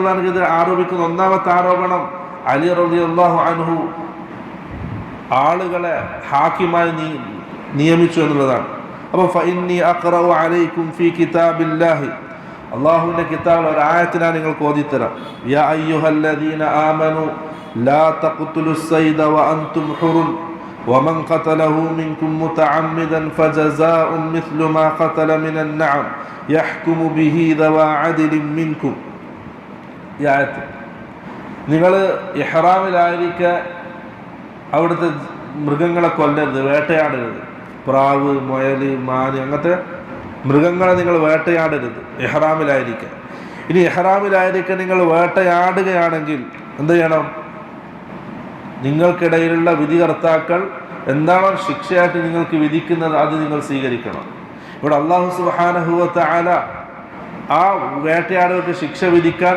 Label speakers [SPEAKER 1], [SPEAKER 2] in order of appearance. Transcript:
[SPEAKER 1] റളിയല്ലാഹു ആരോപിക്കുന്ന ഒന്നാമത്തെ ആരോപണം അലി റളിയല്ലാഹു അൻഹു ആളുകളെ ഹാക്കിമായി നിയമിച്ചു എന്നുള്ളതാണ്. അപ്പോൾ ഫഇന്നി അഖറഉ അലൈക്കും ഫീ കിതാബില്ലാഹി, അല്ലാഹുവിൻ്റെ കിതാബിൽ ഒരു ആയത്തിനാണ് നിങ്ങൾക്ക് ഓതിത്തരാം. യാ അയ്യുഹല്ലദീന ആമനു ലാ തഖ്തുലുസ് സൈദ വഅൻതും ഹുറുൻ വമൻ ഖതലഹു മിൻകും മുതഅമ്മിദൻ ഫജസാഉൻ മിസ്ലു മാ ഖതല മിനൻ നഅം യഹ്കുമു ബിഹി ദവാ അദ്ലിൻ മിൻകും. ഈ ആയത്ത്, നിങ്ങൾ ഇഹ്റാമിലായിരിക്കെ അവിടുത്തെ മൃഗങ്ങളെ കൊല്ലരുത്, വേട്ടയാടരുത്. പ്രാവ്, മുയൽ, മാന് അങ്ങനത്തെ മൃഗങ്ങളെ നിങ്ങൾ വേട്ടയാടരുത് ഇഹ്റാമിലായിരിക്കെ. ഇനി ഇഹ്റാമിലായിരിക്കെ നിങ്ങൾ വേട്ടയാടുകയാണെങ്കിൽ എന്ത് ചെയ്യണം? നിങ്ങൾക്കിടയിലുള്ള വിധികർത്താക്കൾ എന്താണോ ശിക്ഷയായിട്ട് നിങ്ങൾക്ക് വിധിക്കുന്നത് അത് നിങ്ങൾ സ്വീകരിക്കണം. ഇവിടെ അല്ലാഹു സുബ്ഹാനഹു വ തആല ആ വേട്ടയാടുകൾക്ക് ശിക്ഷ വിധിക്കാൻ